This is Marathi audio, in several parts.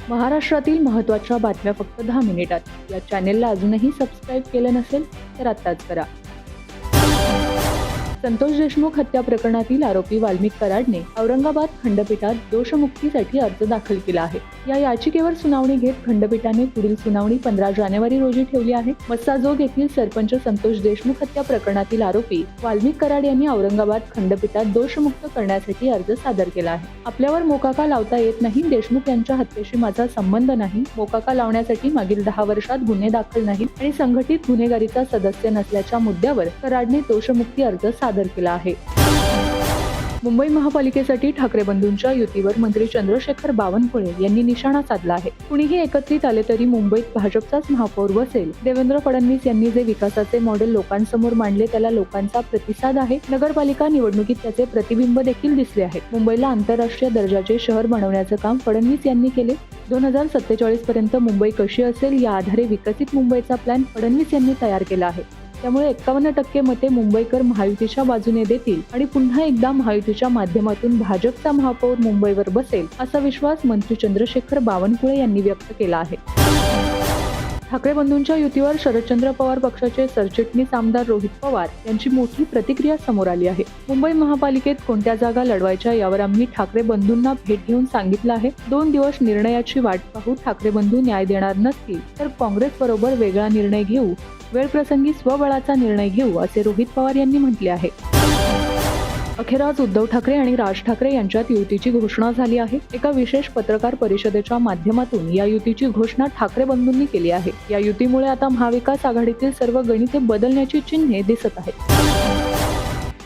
महाराष्ट्रातील महत्त्वाच्या बातम्या फक्त 10 मिनिटात। या चॅनेलला अजूनही सबस्क्राईब केलं नसेल तर आत्ताच करा। संतोष देशमुख हत्या प्रकरणातील आरोपी वाल्मिक कराडने औरंगाबाद खंडपीठात दोषमुक्तीसाठी अर्ज दाखल केला आहे। या याचिकेवर सुनावणी घेत खंडपीठाने पुढील सुनावणी 15 जानेवारी रोजी ठेवली आहे। मस्साजोग येथील सरपंच संतोष देशमुख हत्या प्रकरणातील आरोपी वाल्मिक कराड यांनी औरंगाबाद खंडपीठात दोषमुक्त करण्यासाठी अर्ज सादर केला आहे। आपल्यावर मोकाका लावता येत नाही, देशमुख यांच्या हत्येशी माझा संबंध नाही, मोकाका लावण्यासाठी मागील 10 वर्षात गुन्हे दाखल नाहीत आणि संघटित गुन्हेगारीचा सदस्य नसल्याच्या मुद्द्यावर कराडने दोषमुक्ती अर्ज सादर केला आहे। मुंबई महापालिकेसाठी ठाकरे बंधूंच्या युतीवर मंत्री चंद्रशेखर बावनकुळे यांनी निशाणा साधला आहे। कुणीही एकत्रित आले तरी मुंबईत भाजपचाच महापौर बसेल। देवेंद्र फडणवीस यांनी जे विकासाचे मॉडेल लोकांसमोर मांडले त्याला लोकांचा प्रतिसाद आहे। नगरपालिका निवडणुकीत त्याचे प्रतिबिंब देखील दिसले आहे। मुंबईला आंतरराष्ट्रीय दर्जाचे शहर बनवण्याचे काम फडणवीस यांनी केले। 2047 पर्यंत मुंबई कशी असेल या आधारे विकसित मुंबईचा प्लॅन फडणवीस यांनी तयार केला आहे। त्यामुळे 51% मते मुंबईकर महायुतीच्या बाजूने देतील आणि पुन्हा एकदा महायुतीच्या माध्यमातून भाजपचा महापौर मुंबईवर बसेल असा विश्वास मंत्री चंद्रशेखर बावनकुळे यांनी व्यक्त केला आहे। ठाकरे बंधूंच्या युतीवर शरदचंद्र पवार पक्षाचे सरचिटणीस आमदार रोहित पवार यांची मोठी प्रतिक्रिया समोर आली आहे। मुंबई महापालिकेत कोणत्या जागा लढवायच्या यावर आम्ही ठाकरे बंधूंना भेट घेऊन सांगितलं आहे। 2 दिवस निर्णयाची वाट पाहू, ठाकरे बंधू न्याय देणार नसतील तर काँग्रेस बरोबर वेगळा निर्णय घेऊ, वेळप्रसंगी स्वबळाचा निर्णय घेऊ असे रोहित पवार यांनी म्हटले आहे। अखेर आज उद्धव ठाकरे आणि राज ठाकरे यांच्यात युतीची घोषणा झाली आहे। एका विशेष पत्रकार परिषदेच्या माध्यमातून या युतीची घोषणा ठाकरे बंधूंनी केली आहे। या युतीमुळे आता महाविकास आघाडीतील सर्व गणिते बदलण्याची चिन्हे दिसत आहेत।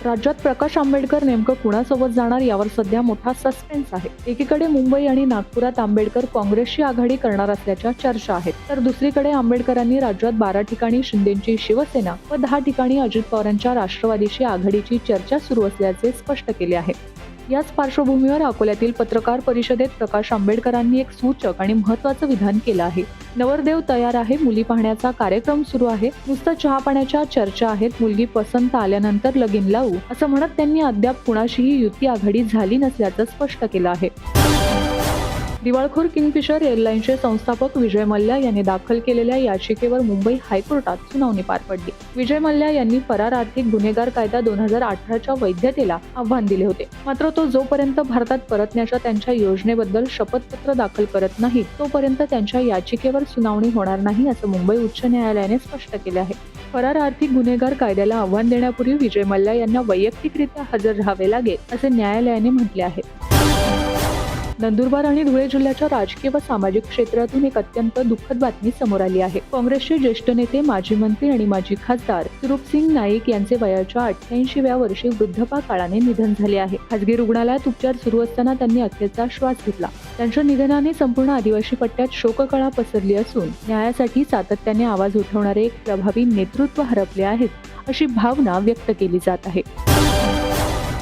राज्यात प्रकाश आंबेडकर नेमकं कुणासोबत जाणार यावर सध्या मोठा सस्पेन्स आहे। एकीकडे मुंबई आणि नागपुरात आंबेडकर काँग्रेसशी आघाडी करणार असल्याच्या चर्चा आहेत, तर दुसरीकडे आंबेडकरांनी राज्यात 12 ठिकाणी शिंदेची शिवसेना व 10 ठिकाणी अजित पवारांच्या राष्ट्रवादीशी आघाडीची चर्चा सुरू असल्याचे स्पष्ट केले आहे। याच पार्श्वभूमीवर अकोल्यातील पत्रकार परिषदेत प्रकाश आंबेडकरांनी एक सूचक आणि महत्त्वाचं विधान केलं आहे। नवरदेव तयार आहे, मुली पाहण्याचा कार्यक्रम सुरू आहे, नुसतं चहा पाण्याच्या चर्चा आहेत, मुलगी पसंत आल्यानंतर लगीन लावू असं म्हणत त्यांनी अद्याप कुणाशीही युती आघाडी झाली नसल्याचं स्पष्ट केलं आहे। दिवाळखोर किंगफिशर एअरलाइन्सचे संस्थापक विजय मल्ल्या यांनी दाखल केलेल्या याचिकेवर मुंबई हायकोर्टात सुनावणी पार पडली। विजय मल्ल्या यांनी फरार आर्थिक गुन्हेगार कायदा 2018च्या वैधतेला आव्हान दिले होते, मात्र तो जोपर्यंत भारतात परतण्याच्या त्यांच्या योजनेबद्दल शपथपत्र दाखल करत नाही तोपर्यंत त्यांच्या याचिकेवर सुनावणी होणार नाही असं मुंबई उच्च न्यायालयाने स्पष्ट केले आहे। फरार आर्थिक गुन्हेगार कायद्याला आव्हान देण्यापूर्वी विजय मल्ल्या यांना वैयक्तिकरित्या हजर राहावे लागेल असे न्यायालयाने म्हटले आहे। नंदुरबार आणि धुळे जिल्ह्याच्या राजकीय व सामाजिक क्षेत्रातून एक अत्यंत दुःखद बातमी समोर आली आहे। काँग्रेसचे ज्येष्ठ नेते, माजी मंत्री आणि माजी खासदार सुरूपसिंग नाईक यांचे वयाच्या 88व्या वर्षी वृद्धापकाळाने निधन झाले आहे। खासगी रुग्णालयात उपचार सुरू असताना त्यांनी अखेरचा श्वास घेतला। त्यांच्या निधनाने संपूर्ण आदिवासी पट्ट्यात शोककळा पसरली असून न्यायासाठी सातत्याने आवाज उठवणारे एक प्रभावी नेतृत्व हरपले आहेत अशी भावना व्यक्त केली जात आहे।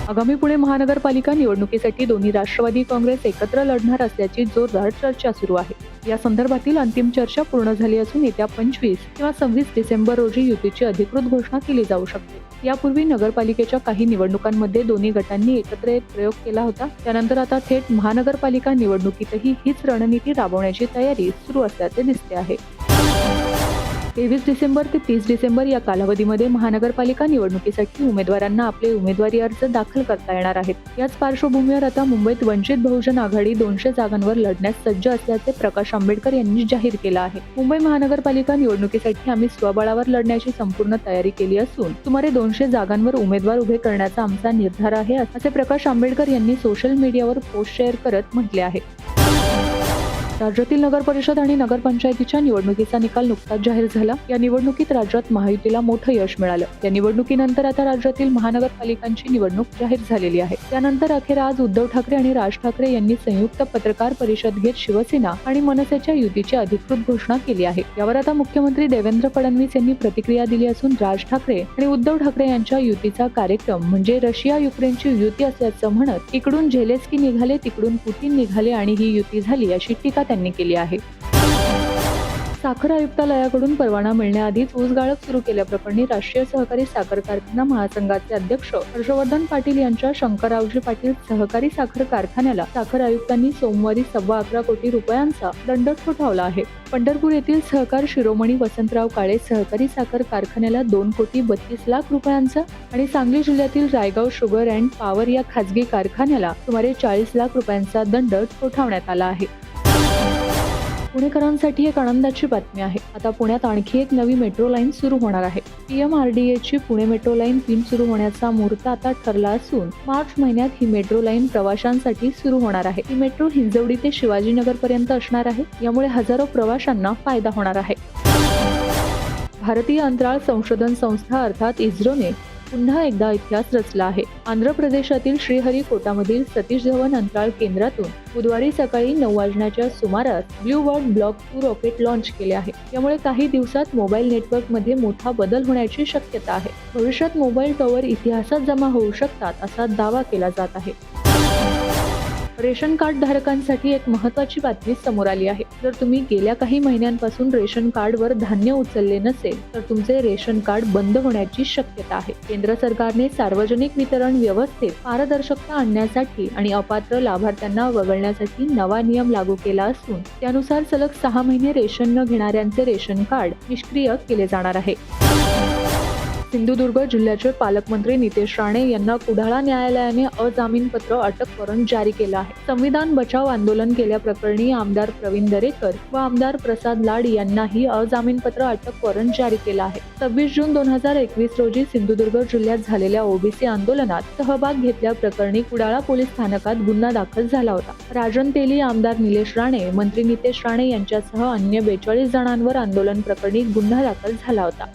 आगामी पुणे महानगरपालिका निवडणुकीसाठी दोन्ही राष्ट्रवादी काँग्रेस एकत्र लढणार असल्याची जोरदार चर्चा सुरू आहे। या संदर्भातील अंतिम चर्चा पूर्ण झाली असून येत्या 25 किंवा 26 डिसेंबर रोजी युतीची अधिकृत घोषणा केली जाऊ शकते। यापूर्वी नगरपालिकेच्या काही निवडणुकांमध्ये दोन्ही गटांनी एकत्र एक प्रयोग केला होता, त्यानंतर आता थेट महानगरपालिका निवडणुकीतही हीच रणनीती राबवण्याची तयारी सुरू असल्याचे दिसते आहे। 23 डिसेंबर ते 30 डिसेंबर या कालावधीमध्ये महानगरपालिका निवडणुकीसाठी उमेदवारांना आपले उमेदवारी अर्ज दाखल करता येणार आहेत। याच पार्श्वभूमीवर आता मुंबईत वंचित बहुजन आघाडी 200 जागांवर लढण्यास सज्ज असल्याचे प्रकाश आंबेडकर यांनी जाहीर केलं आहे। मुंबई महानगरपालिका निवडणुकीसाठी आम्ही स्वबळावर लढण्याची संपूर्ण तयारी केली असून सुमारे 200 जागांवर उमेदवार उभे करण्याचा आमचा निर्धार आहे असे प्रकाश आंबेडकर यांनी सोशल मीडियावर पोस्ट शेअर करत म्हटले आहे। राज्यातील नगर परिषद आणि नगरपंचायतीच्या निवडणुकीचा निकाल नुकताच जाहीर झाला। या निवडणुकीत राज्यात महायुतीला मोठं यश मिळालं। या निवडणुकीनंतर आता राज्यातील महानगरपालिकांची निवडणूक जाहीर झालेली आहे। त्यानंतर अखेर आज उद्धव ठाकरे आणि राज ठाकरे यांनी संयुक्त पत्रकार परिषद घेत शिवसेना आणि मनसेच्या युतीची अधिकृत घोषणा केली आहे। यावर आता मुख्यमंत्री देवेंद्र फडणवीस यांनी प्रतिक्रिया दिली असून राज ठाकरे आणि उद्धव ठाकरे यांच्या युतीचा कार्यक्रम म्हणजे रशिया युक्रेनची युती असल्याचं म्हणत इकडून झेलेन्स्की निघाले, तिकडून पुतीन निघाले आणि ही युती झाली अशी टीका त्यांनी केली आहे। साखर आयुक्तालयाकडून परवाना मिळण्याआधीच ऊस गाळप सुरू केल्याप्रकरणी राष्ट्रीय सहकारी साखर कारखाना महासंघाचे अध्यक्ष हर्षवर्धन पाटील यांच्या शंकररावजी पाटील सहकारी साखर कारखान्याला साखर आयुक्तांनी सोमवारी 11.25 कोटी रुपयांचा दंड ठोठावला आहे. पंढरपूर येथील सहकार शिरोमणी वसंतराव काळे सहकारी साखर कारखान्याला 2,32,00,000 रुपयांचा आणि सांगली जिल्ह्यातील रायगाव शुगर अँड पॉवर या खासगी कारखान्याला सुमारे 40,00,000 रुपयांचा दंड ठोठावण्यात आला आहे. पुणेकरांसाठी एक आनंदाची बातमी आहे. आता पुण्यात आणखी एक नवी मेट्रो लाईन सुरू होणार आहे. PMRDAची पुणे मेट्रो लाईन 3 सुरू होण्याचा मुहूर्त आता ठरला असून मार्च महिन्यात ही मेट्रो लाईन प्रवाशांसाठी सुरू होणार आहे. ही मेट्रो हिंजवडी ते शिवाजीनगर पर्यंत असणार आहे. यामुळे हजारो प्रवाशांना फायदा होणार आहे. भारतीय अंतराळ संशोधन संस्था अर्थात इस्रोने पुन्हा एकदा इतिहास रचला आहे. आंध्र प्रदेशातील श्रीहरिकोटामधील सतीश धवन अंतराळ केंद्रातून बुधवारी सकाळी 9 वाजण्याच्या सुमारास blue bird block 2 rocket launch केले आहे. यामुळे काही दिवसात मोबाईल नेटवर्कमध्ये मोठा बदल होण्याची शक्यता आहे. भविष्यात मोबाईल टॉवर इतिहासात जमा होऊ शकतात असा दावा केला जात आहे. रेशन कार्ड धारकांसाठी एक महत्त्वाची बातमी समोर आली आहे. जर तुम्ही गेल्या काही महिन्यांपासून रेशन कार्डवर धान्य उचलले नसेल तर तुमचे रेशन कार्ड बंद होण्याची शक्यता आहे. केंद्र सरकारने सार्वजनिक वितरण व्यवस्थेत पारदर्शकता आणण्यासाठी आणि अपात्र लाभार्थ्यांना वगळण्यासाठी नवा नियम लागू केला असून त्यानुसार सलग 6 महिने रेशन न घेणाऱ्यांचे रेशन कार्ड निष्क्रिय केले जाणार आहे. सिंधुदुर्ग जिल्ह्याचे पालकमंत्री नितेश राणे यांना कुडाळा न्यायालयाने अजामीनपात्र अटक वॉरंट जारी केलं आहे. संविधान बचाव आंदोलन केल्याप्रकरणी आमदार प्रवीण दरेकर व आमदार प्रसाद लाड यांनाही अजामीनपात्र अटक वॉरंट जारी केलं आहे. 26 जून 2021 रोजी सिंधुदुर्ग जिल्ह्यात झालेल्या ओबीसी आंदोलनात सहभाग घेतल्याप्रकरणी कुडाळा पोलीस स्थानकात गुन्हा दाखल झाला होता. राजन तेली, आमदार निलेश राणे, मंत्री नितेश राणे यांच्यासह अन्य 42 जणांवर आंदोलन प्रकरणी गुन्हा दाखल झाला होता.